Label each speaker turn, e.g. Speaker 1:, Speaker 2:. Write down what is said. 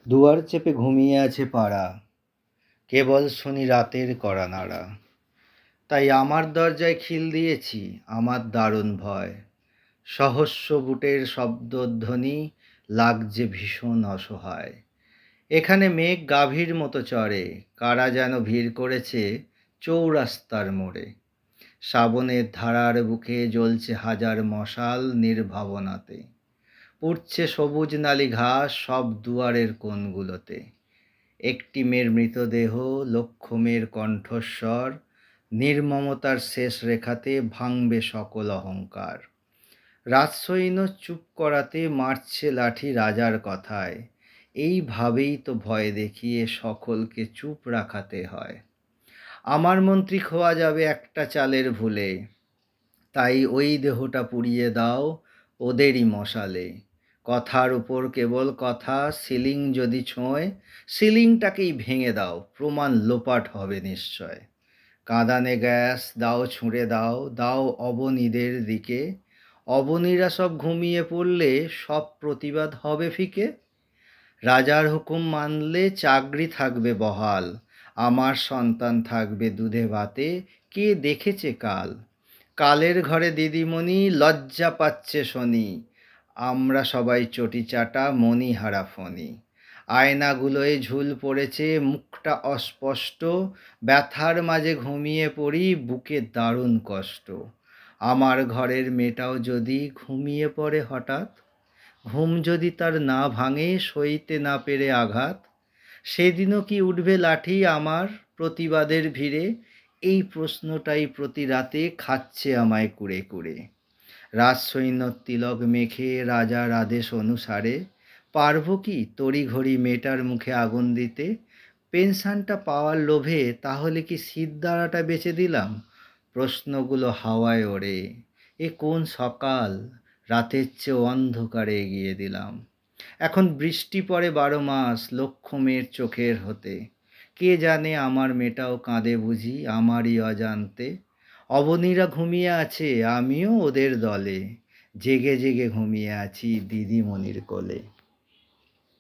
Speaker 1: দুয়ার চেপে ঘুমিয়ে আছে পাড়া, কেবল শুনি রাতের কড়া নাড়া। তাই আমার দরজায় খিল দিয়েছি, আমার দারুণ ভয়। সহস্র বুটের শব্দধ্বনি লাগছে ভীষণ অসহায়। এখানে মেঘ গাভীর মতো চড়ে, কারা যেন ভিড় করেছে চৌরাস্তার মোড়ে। শ্রাবণের ধারার বুকে জ্বলছে হাজার মশাল নির্ভাবনাতে। উঠছে সবুজ নালি ঘাস সব দুয়ারের কোণগুলোতে। একটি মেয়ের মৃতদেহ, লক্ষ মেয়ের কণ্ঠস্বর, নির্মমতার শেষ রেখাতে ভাঙবে সকল অহংকার। রাজসৈন্য চুপ করাতে মারছে লাঠি রাজার কথায়। এইভাবেই তো ভয় দেখিয়ে সকলকে চুপ রাখাতে হয়। আমার মন্ত্রী খোয়া যাবে একটা চালের ভুলে, তাই ওই দেহটা পুড়িয়ে দাও ওদেরই মশালে। কথার উপর কেবল কথা, সিলিং যদি ছোঁয় সিলিংটাকেই ভেঙে দাও, প্রমাণ লোপাট হবে নিশ্চয়। কাঁদানে গ্যাস দাও ছুঁড়ে দাও, দাও অবনীদের দিকে। অবনীরা সব ঘুমিয়ে পড়লে সব প্রতিবাদ হবে ফিকে। রাজার হুকুম মানলে চাকরি থাকবে বহাল, আমার সন্তান থাকবে দুধে ভাতে, কে দেখেছে কাল। কালের ঘরে দিদিমণি লজ্জা পাচ্ছে শনি, আমরা সবাই চটি চাটা মণিহারা ফণি। আয়নাগুলোয় ঝুল পড়েছে, মুখটা অস্পষ্ট, ব্যথার মাঝে ঘুমিয়ে পড়ি, বুকে দারুণ কষ্ট। আমার ঘরের মেয়েটাও যদি ঘুমিয়ে পড়ে হঠাৎ, ঘুম যদি তার না ভাঙে সইতে না পেরে আঘাত, সেদিনও কি উঠবে লাঠি আমার প্রতিবাদের ভিড়ে? এই প্রশ্নটাই প্রতি রাতে খাচ্ছে আমায় কুরে কুরে। রাজসৈন্য তিলক মেখে রাজার আদেশ অনুসারে পারব কি তড়িঘড়ি মেয়েটার মুখে আগুন দিতে? পেনশনটা পাওয়ার লোভে তাহলে কি সিদ্ধারাটা বেচে দিলাম? প্রশ্নগুলো হাওয়ায় ওড়ে, এ কোন সকাল, রাতের চেয়ে অন্ধকারে এগিয়ে দিলাম। এখন বৃষ্টি পড়ে 12 মাস লক্ষ মেয়ের চোখের হতে। কে জানে আমার মেয়েটাও কাঁদে বুঝি আমারই অজান্তে। অবনীরা ঘুমিয়ে আছে, আমিও ওদের দলে, জেগে জেগে ঘুমিয়ে আছি দিদিমণির কোলে।